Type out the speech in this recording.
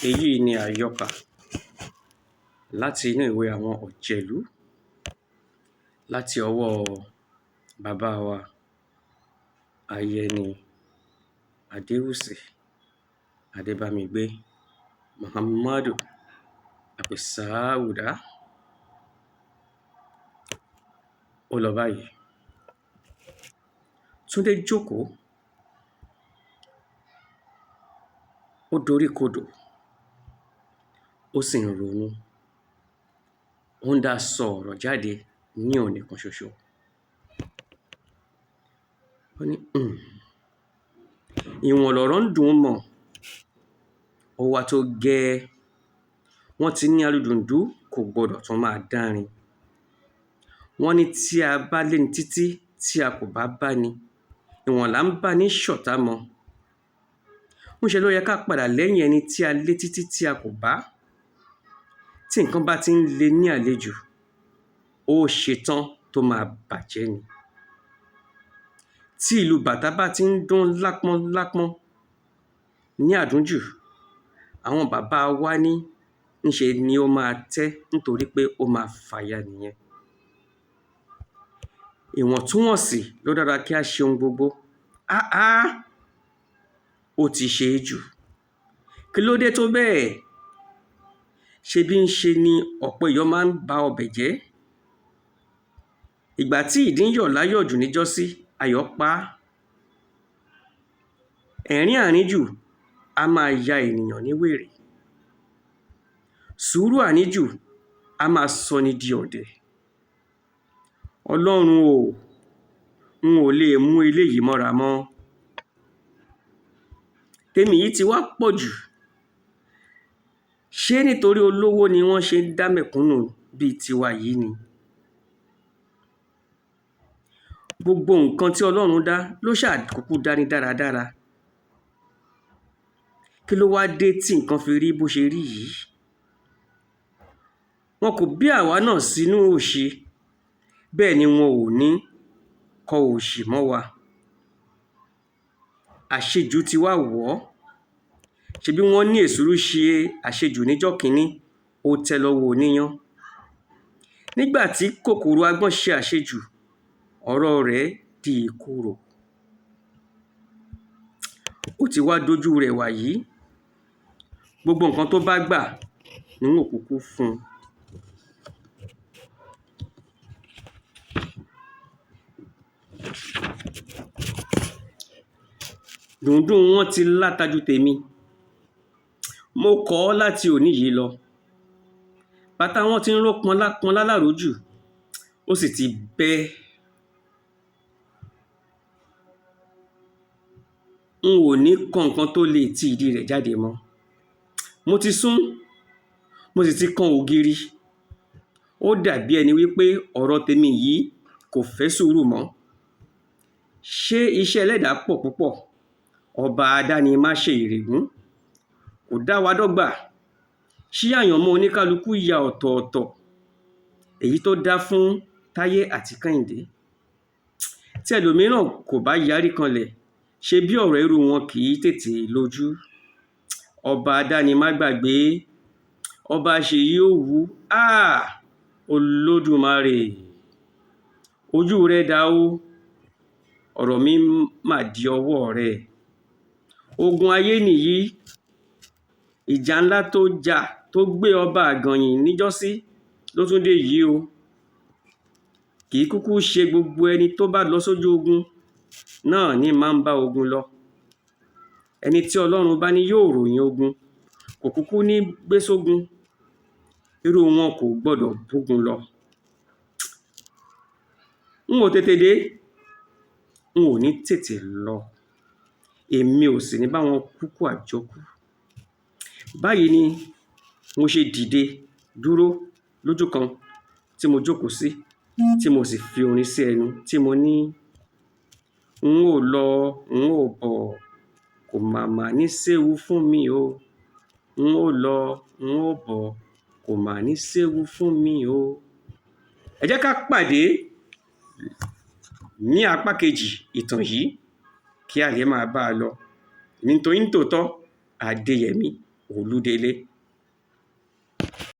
Èyí ni àyọkà láti inú ìwé àwọn Ọ̀jẹ̀lú láti ọwọ́ bàbá wa Ayẹni Adéwùsì Adébámigbé Muhammadu Àpèsáàwùdá. Ó lọ báyìí. Túndé jókòó, ó doríkodò, ó sì ń ronú. Ó ń dá sọ ọ̀rọ̀ jáde ní òní kan ṣoṣo. Ó ní ìwọ̀n lọ̀rọ̀ ń dùn ún mọ̀, ó wá tó gẹ́ẹ́. Wọ́n ti ní aludùndú kò gbọdọ̀ tún máa dárin. Wọ́n ní tí a bá léni títí tí a kò bá bá ni, ìwọ̀n là ń bá ní ṣọ̀tá mọ. Ńṣe ló yẹ ká padà lẹ́yìn ẹni tí a lé títí tí a kò bá. Tí nǹkan bá ti ń le ní àlejò, ó ṣetán tó máa bàjẹ́ ni. Tí ìlù bàtá bá ti ń dún lápọ́n lápọ́n ní àdúnjù, àwọn bàbá wa ní ńṣe ni ó máa tẹ́ nítorí pé ó máa fàya nìyẹn. Ìwọ̀ntúnwọ̀nsì ló dára kí a ṣe ohun gbogbo. Ó ti ṣe é jù. Kí ló dé tó bẹ́ẹ̀? Ṣebí ńṣe ni ọ̀pọ̀ iyọ̀ máa ń ba ọbẹ̀ jẹ́. Ìgbà tí ìdin yọ̀ láyọ̀jù níjọ́sí, ayọ̀ pa á. Ẹ̀rín àríjù a máa ya ènìyàn ní wèrè. Sùúrù àníjù a máa sọni di ọ̀dẹ̀. Ọlọ́run o, n ò lè mú eléyìí mọ́ra mọ́. Tèmi yìí ti wá pọ̀ jù. Ṣé nítorí olówó ni wọ́n ṣe ń dá mẹ̀kúnnù bíi tiwa yìí ni? Gbogbo nǹkan tí Ọlọ́run dá ló ṣáà kúkú dá ní dáradára. Kí ló wá dé tí nǹkan fi rí bó ṣe rí yìí? Wọn kò bí àwa náà sínú òṣì, bẹ́ẹ̀ ni wọn ò ní kọ òṣì mọ́ wa. Àṣejù ti wá wọ̀ ọ́. Ṣebí wọ́n ní èsúrú ṣe àṣejù níjọ́ kìíní, ó tẹ́ lọ́wọ́ oníyán. Nígbà tí kòkòrò agbọ́n ṣe àṣejù, ọ̀rọ̀ rẹ̀ di ìkorò. Ó ti wá dojú rẹ̀ wàyí. Gbogbo nǹkan tó bá gbà ni wọn ò kúkú fún un. Dùndún wọn ti láta ju tèmi. Mo kọ̀ ọ́ láti òní yìí lọ. Bàtà wọn ti ń ró pọnlá láròjù, ó sì ti bẹ́. N ò ní kọ nǹkan tó lè ti ìdí rẹ̀ jáde mọ́. Mo ti sún, mo sì ti kan ògiri. Ó dàbí ẹni wípé ọ̀rọ̀ tèmi yìí kò fẹ́ sùúrù mọ́. Ṣé iṣẹ́ ẹlẹ́dàá pọ̀ púpọ̀? Ọba adáni má ṣe ìrègùn. Kò dá wa dọ́gba. Ṣé àyànmọ́ oníkálukú ya ọ̀tọ̀ọ̀tọ̀? Èyí tó dá fún Táyé àti Kẹ́hìndé. Tí ẹlòmíràn kò bá yarí kanlẹ̀, ṣe bí ọ̀rọ̀ irú wọn kì í tètè lójú. Ọba adáni má gbàgbé. Ọba ṣèyí òwú. Olódùmarè. Ojú rẹ dà o. Ọ̀rọ̀ mi mà di ọwọ́ rẹ. Ogun ayé nìyí. Ìjà ńlá tó jà tó gbé ọba àgànyìn níjọ́sí ló tún dé yìí o. Kì í kúkú ṣe gbogbo ẹni tó bá lọ sójú ogun náà ni máa ń bá ogun lọ. Ẹni tí Ọlọ́run bá ní yóò ròyìn ogun, kò kúkú ní gbé sógun. Irú wọn kò gbọdọ̀ bógun lọ. N ò tètè dé, n ò ní tètè lọ. Èmi ò sì ní bá wọn kúkú àjọkú. Báyìí ni mo ṣe dìde dúró lójú kan tí mo jókòó sí, tí mo sì fi orin sí ẹnu tí mo ní: n ò lọ, n ò bọ̀, kò màmá ní séwu fún mi o. N ò lọ, n ò bọ̀, kò mà ní séwu fún mi o. Ẹ jẹ́ ká pàdé ní apá kejì ìtàn yìí kí a lè máa bá a lọ. Ní tòótọ́, Adéyẹmí Olúdélé.